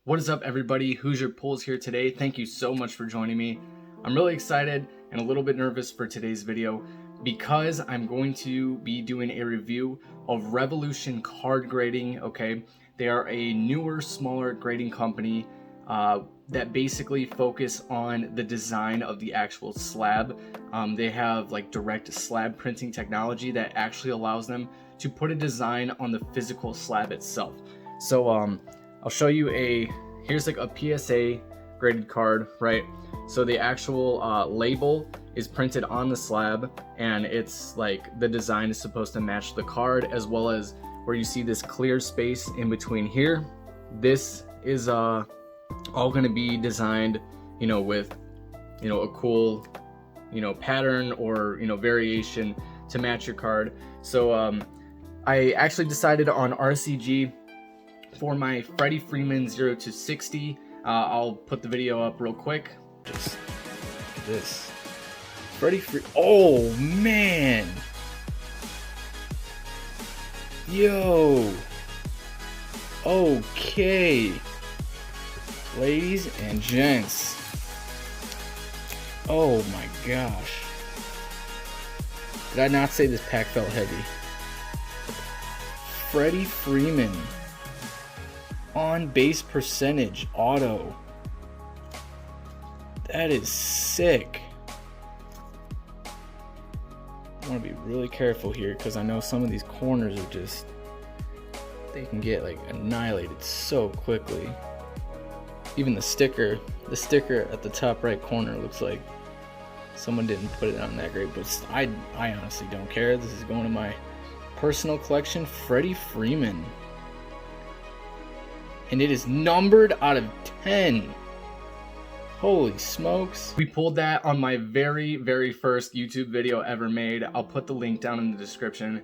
What is up, everybody? Hoosier Pulls here today. Thank you so much for joining me. I'm really excited and a little bit nervous for today's video because I'm going to be doing a review of Revolution Card Grading. Okay, they are a newer, smaller grading company that basically focus on the design of the actual slab. They have like direct slab printing technology that actually allows them to put a design on the physical slab itself. So I'll show you here's like a PSA graded card, right? So the actual label is printed on the slab, and it's like the design is supposed to match the card, as well as where you see this clear space in between here. This is all going to be designed, with, a cool, pattern or, variation to match your card. So I actually decided on RCG for my Freddie Freeman 0 to 60. I'll put the video up real quick. Just look at this. Freddie Oh man. Yo. Okay. Ladies and gents. Oh my gosh. Did I not say this pack felt heavy? Freddie Freeman. On base percentage auto. That is sick. I want to be really careful here because I know some of these corners are just, they can get like annihilated so quickly. Even the sticker at the top right corner looks like someone didn't put it on that great, but I honestly don't care. This is going to my personal collection. Freddie Freeman. And it is numbered out of 10. Holy smokes. We pulled that on my very first YouTube video ever made. I'll put the link down in the description.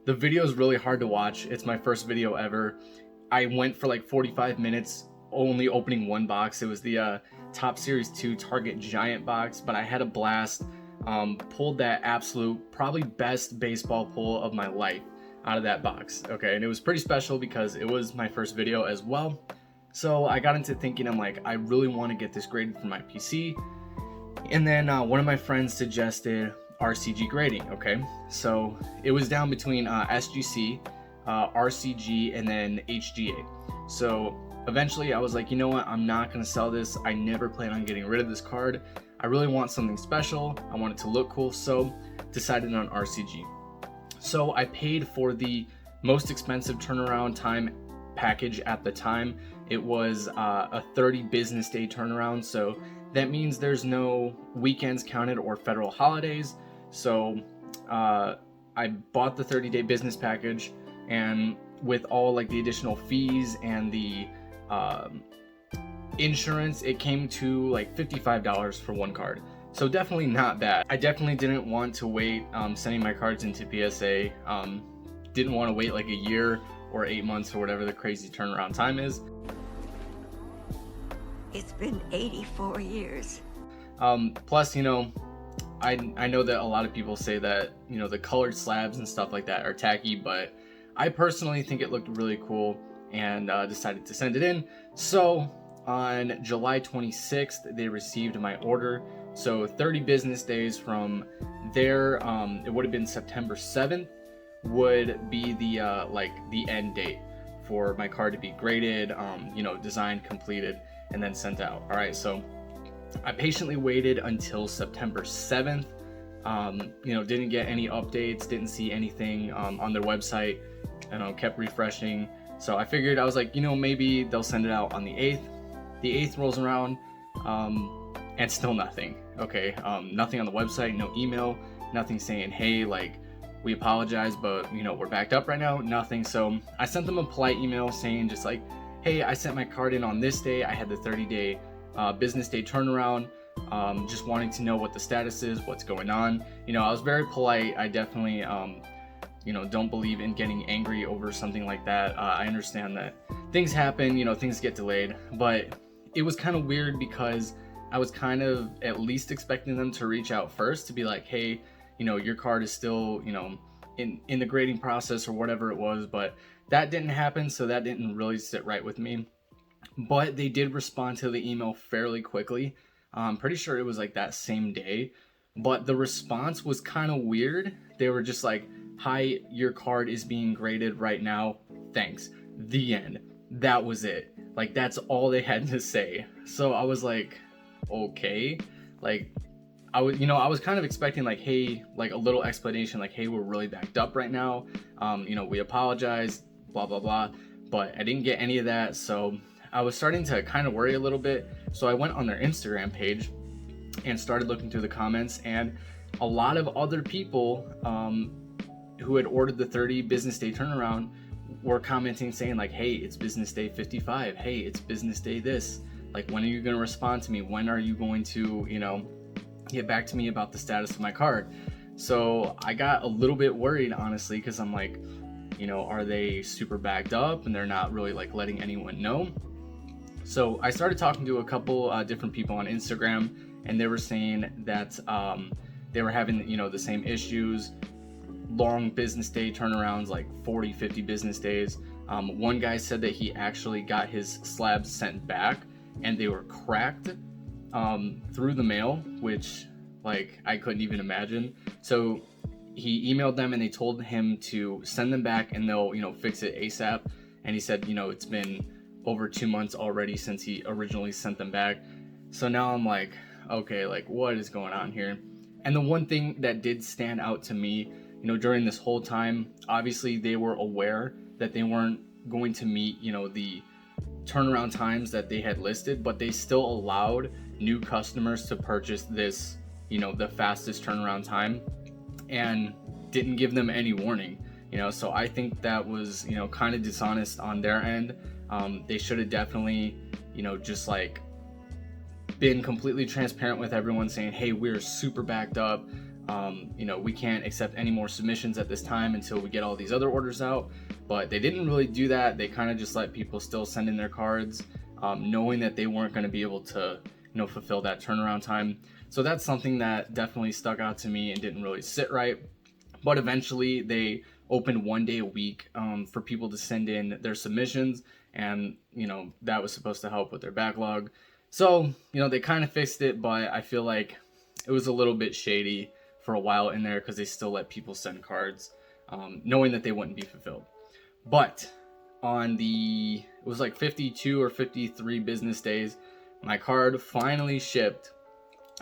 The video is really hard to watch. It's my first video ever. I went for like 45 minutes only opening one box. It was the Top Series 2 Target Giant box, but I had a blast. Pulled that absolute, probably best baseball pull of my life out of that box. Okay, and it was pretty special because it was my first video as well. So I got into thinking, I'm like, I really want to get this graded for my PC. And then one of my friends suggested RCG grading. Okay, so it was down between SGC, RCG, and then HGA. So eventually I was like, you know what, I'm not going to sell this. I never plan on getting rid of this card. I really want something special. I want it to look cool, so decided on RCG. So I paid for the most expensive turnaround time package at the time. It was a 30 business day turnaround, so that means there's no weekends counted or federal holidays. So I bought the 30-day business package, and with all like the additional fees and the insurance, it came to like $55 for one card. So definitely not bad. I definitely didn't want to wait sending my cards into PSA. Didn't want to wait like a year or 8 months or whatever the crazy turnaround time is. It's been 84 years. Plus, I know that a lot of people say that, the colored slabs and stuff like that are tacky, but I personally think it looked really cool and decided to send it in. So on July 26th, they received my order. So 30 business days from there, it would have been September 7th, would be the the end date for my card to be graded, designed, completed, and then sent out. All right, so I patiently waited until September 7th. Didn't get any updates, didn't see anything on their website, and kept refreshing. So I figured, I was like, maybe they'll send it out on the 8th. The 8th rolls around, and still nothing. Okay, nothing on the website, no email, nothing saying, hey, like, we apologize, but we're backed up right now. Nothing. So I sent them a polite email saying just like, hey, I sent my card in on this day. I had the 30-day business day turnaround. Just wanting to know what the status is, what's going on. I was very polite. I definitely don't believe in getting angry over something like that. I understand that things happen, things get delayed, but it was kind of weird because I was kind of at least expecting them to reach out first to be like, hey, your card is still, in the grading process or whatever it was, but that didn't happen. So that didn't really sit right with me. but they did respond to the email fairly quickly. I'm pretty sure it was like that same day, but the response was kind of weird. They were just like, "Hi, your card is being graded right now. Thanks." The end. That was it. Like, that's all they had to say. So I was like, okay. Like, I was kind of expecting like, hey, like a little explanation, like, hey, we're really backed up right now. We apologize, blah, blah, blah. But I didn't get any of that. So I was starting to kind of worry a little bit. So I went on their Instagram page and started looking through the comments, and a lot of other people who had ordered the 30 business day turnaround were commenting saying like, hey, it's business day 55. Hey, it's business day this. Like, when are you going to respond to me? When are you going to, get back to me about the status of my card? So I got a little bit worried, honestly, because I'm like, are they super backed up and they're not really like letting anyone know? So I started talking to a couple different people on Instagram, and they were saying that they were having, the same issues, long business day turnarounds, like 40, 50 business days. One guy said that he actually got his slabs sent back and they were cracked through the mail, which like I couldn't even imagine. So he emailed them and they told him to send them back and they'll, fix it ASAP. And he said, it's been over 2 months already since he originally sent them back. So now I'm like, okay, like what is going on here? And the one thing that did stand out to me, during this whole time, obviously they were aware that they weren't going to meet, the turnaround times that they had listed, but they still allowed new customers to purchase this, the fastest turnaround time, and didn't give them any warning. So I think that was, kind of dishonest on their end. They should have definitely, just like been completely transparent with everyone, saying, hey, we're super backed up. We can't accept any more submissions at this time until we get all these other orders out. But they didn't really do that. They kind of just let people still send in their cards, knowing that they weren't going to be able to, fulfill that turnaround time. So that's something that definitely stuck out to me and didn't really sit right. But eventually they opened 1 day a week for people to send in their submissions, and that was supposed to help with their backlog. So they kind of fixed it, but I feel like it was a little bit shady for a while in there, because they still let people send cards knowing that they wouldn't be fulfilled. But on it was like 52 or 53 business days, my card finally shipped,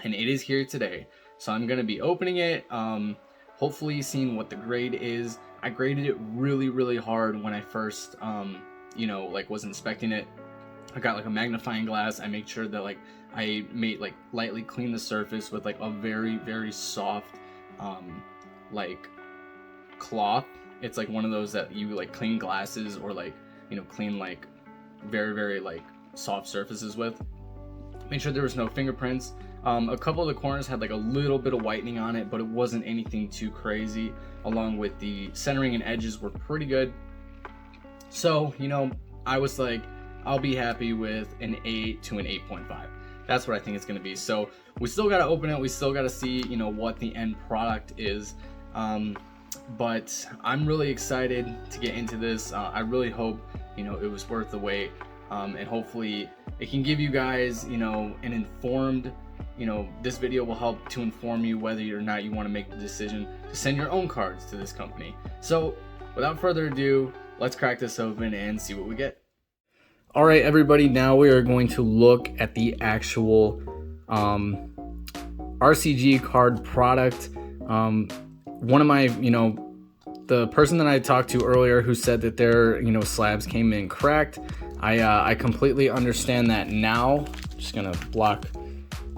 and it is here today. So I'm going to be opening it, hopefully seeing what the grade is. I graded it really, really hard when I first was inspecting it. I got like a magnifying glass. I made sure that like I made like lightly clean the surface with like a very, very soft like cloth. It's like one of those that you like clean glasses or like clean like very, very like soft surfaces with. Make sure there was no fingerprints. A couple of the corners had like a little bit of whitening on it, but it wasn't anything too crazy. Along with the centering and edges were pretty good. So I was like, I'll be happy with an 8 to an 8.5. That's what I think it's going to be. So we still got to open it. We still got to see, what the end product is. But I'm really excited to get into this. I really hope, it was worth the wait. And hopefully it can give you guys, an informed, this video will help to inform you whether or not you want to make the decision to send your own cards to this company. So without further ado, let's crack this open and see what we get. All right, everybody, now we are going to look at the actual RCG card product. One of my, the person that I talked to earlier who said that their, slabs came in cracked. I completely understand that now. Just gonna block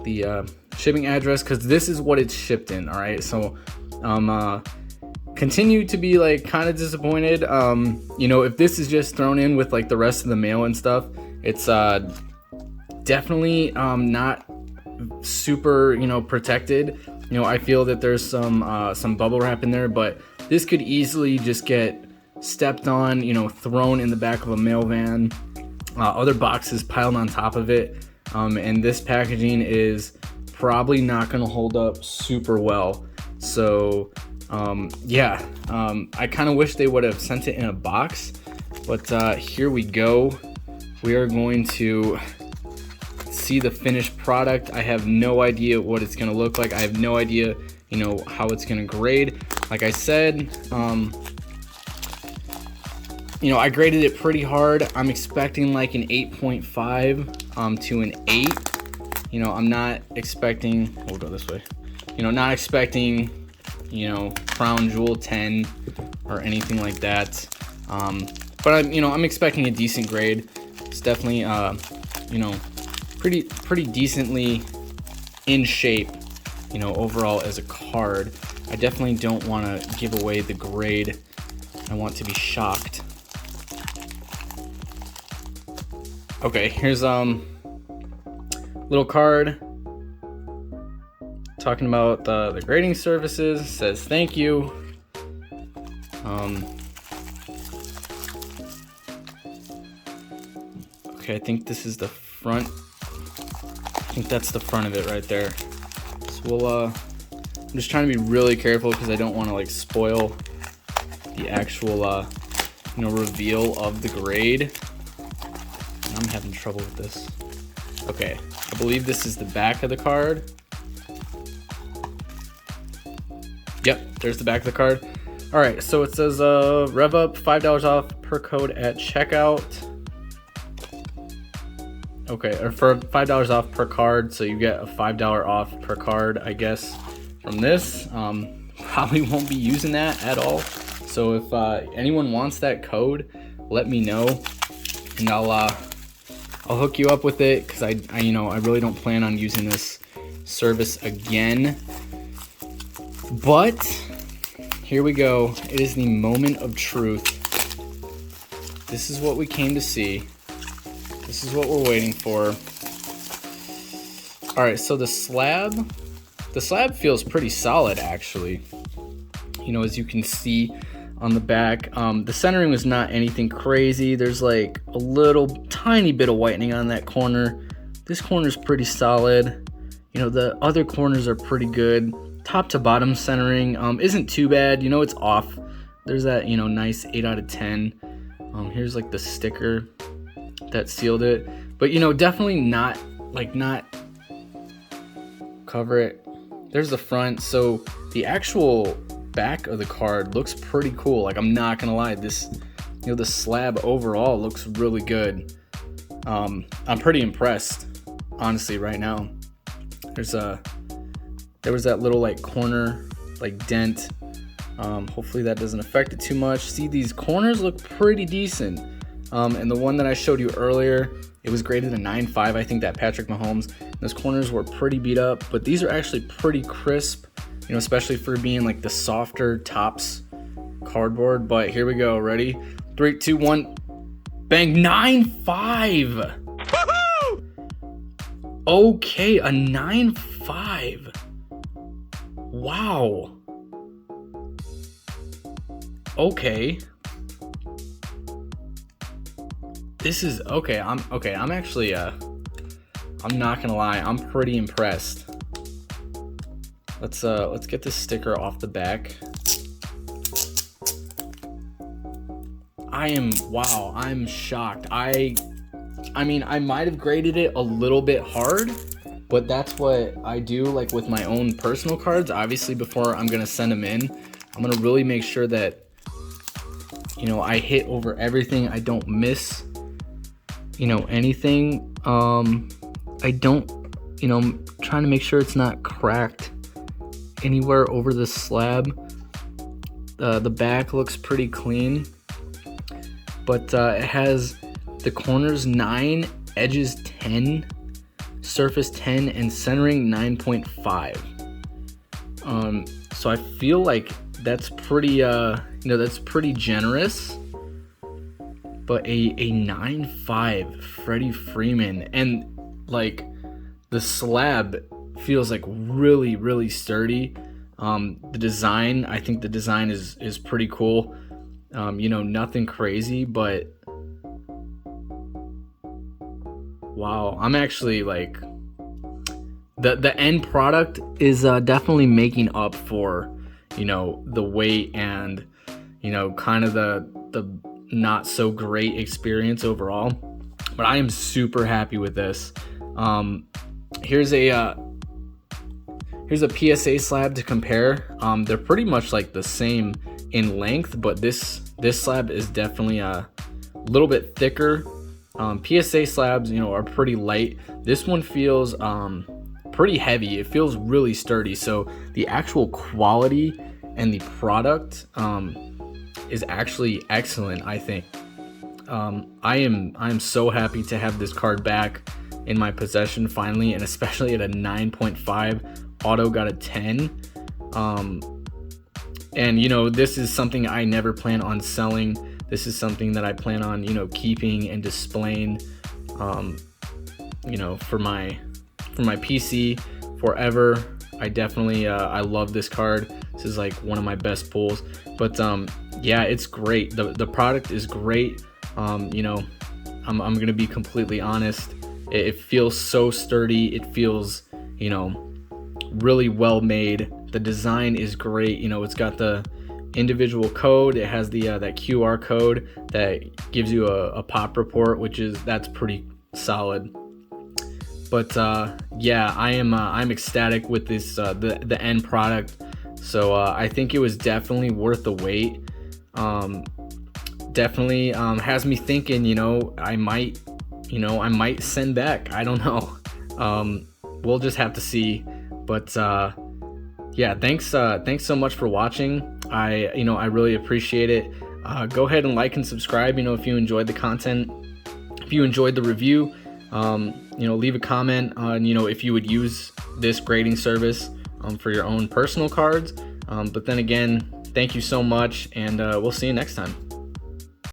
the shipping address because this is what it's shipped in. All right, so continue to be like kind of disappointed. If this is just thrown in with like the rest of the mail and stuff, it's definitely not super protected. I feel that there's some bubble wrap in there, but this could easily just get stepped on, thrown in the back of a mail van, other boxes piled on top of it, and this packaging is probably not going to hold up super well. So I kind of wish they would have sent it in a box, but here we go. we are going to see the finished product. I have no idea what it's gonna look like. I have no idea, you know, how it's gonna grade. Like I said, you know, I graded it pretty hard. I'm expecting like an 8.5 to an 8. You know, I'm not expecting, we'll go this way. You know, not expecting, you know, crown jewel 10 or anything like that. But I'm expecting a decent grade. It's definitely, you know, pretty decently in shape, you know, overall as a card. I definitely don't want to give away the grade. I want to be shocked. Okay, here's little card talking about the grading services. It says thank you. Okay, I think this is the front. I think that's the front of it right there. So we'll I'm just trying to be really careful because I don't want to like spoil the actual you know, reveal of the grade. I'm having trouble with this. Okay, I believe this is the back of the card. Yep, there's the back of the card. All right, so it says rev up $5 off per code at checkout. Okay, or for $5 off per card, so you get a $5 off per card, I guess, from this. Probably won't be using that at all. So if anyone wants that code, let me know, and I'll hook you up with it, because I you know, I really don't plan on using this service again. But here we go. It is the moment of truth. This is what we came to see. This is what we're waiting for. All right, so the slab feels pretty solid, actually. You know, as you can see on the back, the centering was not anything crazy. There's like a little tiny bit of whitening on that corner. This corner is pretty solid. You know, the other corners are pretty good. Top to bottom centering isn't too bad. You know, it's off. There's that, you know, nice 8 out of 10. Here's like the sticker that sealed it, but you know, definitely not cover it. There's the front. So the actual back of the card looks pretty cool. Like, I'm not gonna lie, this, you know, the slab overall looks really good. I'm pretty impressed, honestly, right now. There was that little like corner like dent. Hopefully that doesn't affect it too much. See, these corners look pretty decent. And the one that I showed you earlier, it was graded a 9.5. I think that Patrick Mahomes, those corners were pretty beat up, but these are actually pretty crisp, you know, especially for being like the softer tops cardboard. But here we go. Ready? 3, 2, 1. Bang. 9.5. Okay, a 9.5. Wow. Okay. This is okay. I'm actually I'm not gonna lie, I'm pretty impressed. Let's get this sticker off the back. Wow, I'm shocked. I mean, I might have graded it a little bit hard, but that's what I do, like with my own personal cards. Obviously, before I'm gonna send them in, I'm gonna really make sure that, you know, I hit over everything. I don't miss, you know, anything. I don't, you know, I'm trying to make sure it's not cracked anywhere over the slab. The back looks pretty clean, but it has the corners 9, edges 10, surface 10, and centering 9.5. So I feel like that's pretty, you know, that's pretty generous. But a 9.5 Freddie Freeman, and like the slab feels like really, really sturdy. The design, I think the design is pretty cool. You know, nothing crazy, but wow, I'm actually like, the end product is definitely making up for, you know, the weight and, you know, kind of the not so great experience overall. but I am super happy with this. Here's a PSA slab to compare. They're pretty much like the same in length, but this slab is definitely a little bit thicker. PSA slabs, you know, are pretty light. This one feels pretty heavy. It feels really sturdy. So the actual quality and the product is actually excellent, I think. I am so happy to have this card back in my possession finally, and especially at a 9.5. Auto got a 10. And you know, this is something I never plan on selling. This is something that I plan on, you know, keeping and displaying, you know, for my PC forever. I definitely I love this card. This is like one of my best pulls. But yeah, it's great. The product is great. You know, I'm gonna be completely honest. It feels so sturdy. It feels, you know, really well made. The design is great. You know, it's got the individual code. It has the that QR code that gives you a pop report, that's pretty solid. But yeah, I'm ecstatic with this the end product. So I think it was definitely worth the wait. Definitely has me thinking, you know, I might send back. I don't know. We'll just have to see. But yeah, thanks so much for watching. I really appreciate it. Go ahead and like and subscribe, you know, if you enjoyed the content, if you enjoyed the review. You know, leave a comment on, you know, if you would use this grading service for your own personal cards. But then again, thank you so much, and we'll see you next time.